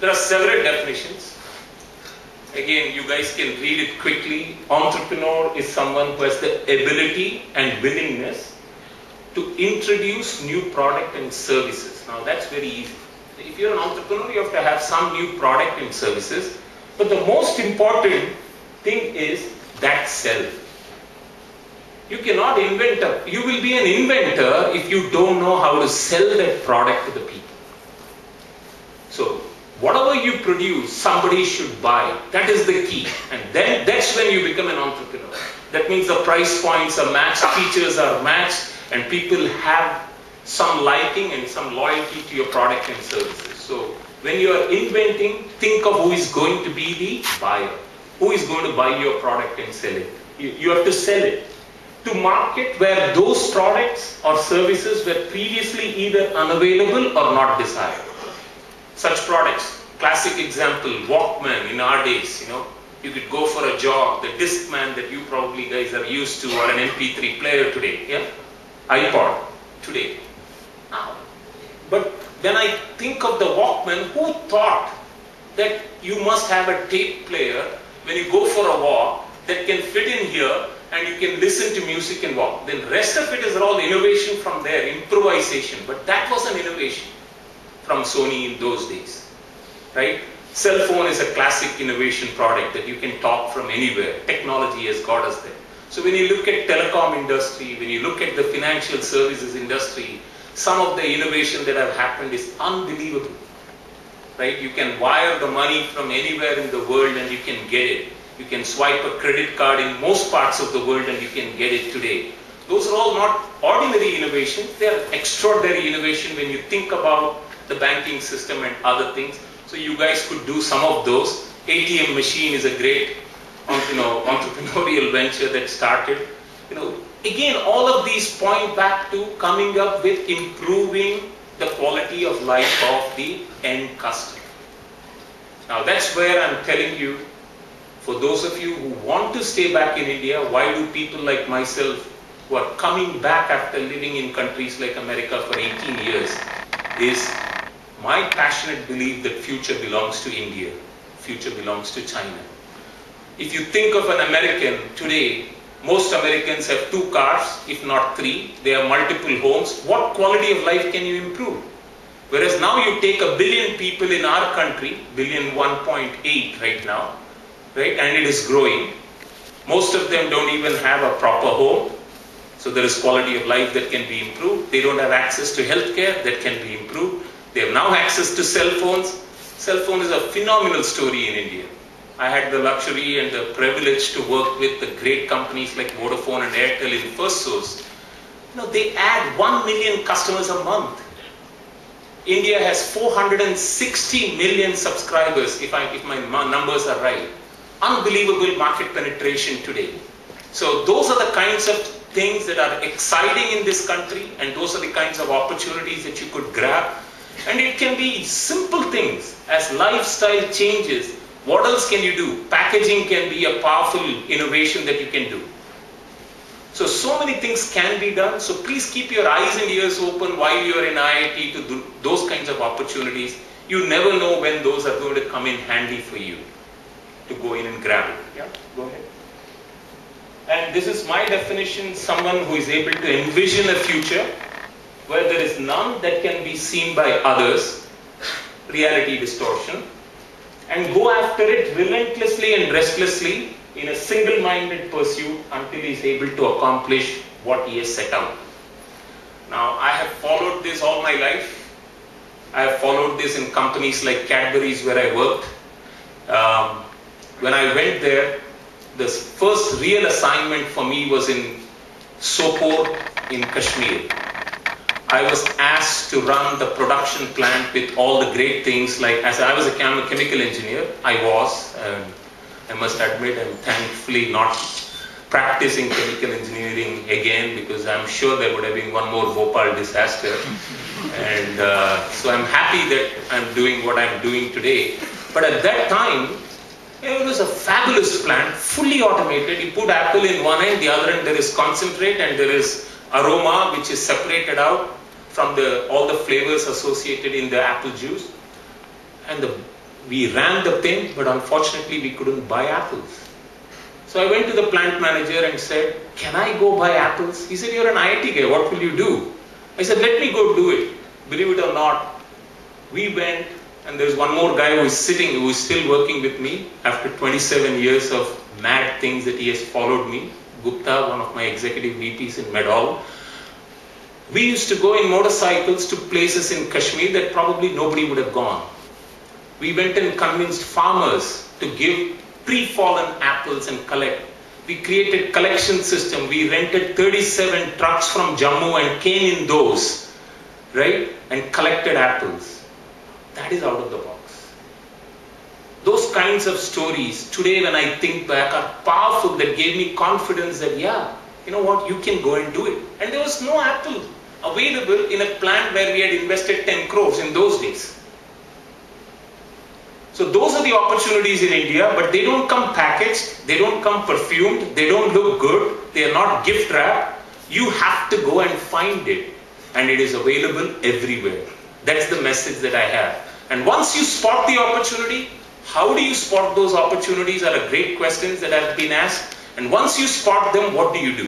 There are several definitions. Again, you guys can read it quickly. Entrepreneur is someone who has the ability and willingness to introduce new product and services. Now that's very easy. If you're an entrepreneur, you have to have some new product and services. But the most important thing is that self. You cannot invent you will be an inventor if you don't know how to sell that product to the people. So whatever you produce, somebody should buy. That is the key. And then that's when you become an entrepreneur. That means the price points are matched, features are matched, and people have some liking and some loyalty to your product and services. So when you are inventing, think of who is going to be the buyer. Who is going to buy your product and sell it. You have to sell it to market where those products or services were previously either unavailable or not desired. Such products, classic example, Walkman in our days, you could go for a jog, the Discman that you probably guys are used to, or an MP3 player today, yeah? iPod today. But when I think of the Walkman, who thought that you must have a tape player when you go for a walk that can fit in here and you can listen to music and walk? The rest of it is all innovation from there, improvisation. But that was an innovation from Sony in those days, right? Cell phone is a classic innovation product that you can talk from anywhere. Technology has got us there. So when you look at telecom industry, when you look at the financial services industry, some of the innovation that have happened is unbelievable, right? You can wire the money from anywhere in the world and you can get it. You can swipe a credit card in most parts of the world and you can get it today. Those are all not ordinary innovations. They are extraordinary innovation when you think about the banking system and other things. So you guys could do some of those. ATM machine is a great entrepreneurial venture that started. Again, all of these point back to coming up with improving the quality of life of the end customer. Now that's where I'm telling you, for those of you who want to stay back in India, why do people like myself who are coming back after living in countries like America for 18 years, is my passionate belief that future belongs to India, future belongs to China. If you think of an American today, most Americans have 2 cars, if not 3. They have multiple homes. What quality of life can you improve? Whereas now you take 1 billion people in our country, 1.8 right now, right? And it is growing. Most of them don't even have a proper home. So there is quality of life that can be improved. They don't have access to healthcare, that can be improved. They have now access to cell phones. Cell phone is a phenomenal story in India. I had the luxury and the privilege to work with the great companies like Vodafone and Airtel in FirstSource. They add 1 million customers a month. India has 460 million subscribers, if my numbers are right. Unbelievable market penetration today. So those are the kinds of things that are exciting in this country, and those are the kinds of opportunities that you could grab. And it can be simple things. As lifestyle changes, what else can you do? Packaging can be a powerful innovation that you can do. So many things can be done. So please keep your eyes and ears open while you are in IIT to do those kinds of opportunities. You never know when those are going to come in handy for you to go in and grab it. Yeah, go ahead. And this is my definition, someone who is able to envision a future where there is none that can be seen by others, reality distortion, and go after it relentlessly and restlessly in a single-minded pursuit until he is able to accomplish what he has set out. Now, I have followed this all my life. I have followed this in companies like Cadbury's where I worked. When I went there, the first real assignment for me was in Sopore in Kashmir. I was asked to run the production plant with all the great things, like, as I was a chemical engineer, I must admit, I'm thankfully not practicing chemical engineering again, because I'm sure there would have been one more Bhopal disaster. And so I'm happy that I'm doing what I'm doing today. But at that time, it was a fabulous plant, fully automated. You put apple in one end, the other end there is concentrate, and there is aroma which is separated out from all the flavors associated in the apple juice. and we ran the thing, but unfortunately we couldn't buy apples. So I went to the plant manager and said, can I go buy apples? He said, you're an IIT guy, what will you do? I said, let me go do it. Believe it or not, we went, and there's one more guy who is still working with me after 27 years of mad things that he has followed me. Gupta, one of my executive VPs in Medall. We used to go in motorcycles to places in Kashmir that probably nobody would have gone. We went and convinced farmers to give pre-fallen apples and collect. We created collection system. We rented 37 trucks from Jammu and came in those, right? And collected apples. That is out of the box. Those kinds of stories, today when I think back, are powerful, that gave me confidence that, yeah, you know what, you can go and do it. And there was no apple available in a plant where we had invested 10 crores in those days. So those are the opportunities in India, but they don't come packaged, they don't come perfumed, they don't look good, they are not gift wrapped. You have to go and find it, and it is available everywhere. That's the message that I have. And once you spot the opportunity, how do you spot those opportunities are a great questions that have been asked. And once you spot them, what do you do?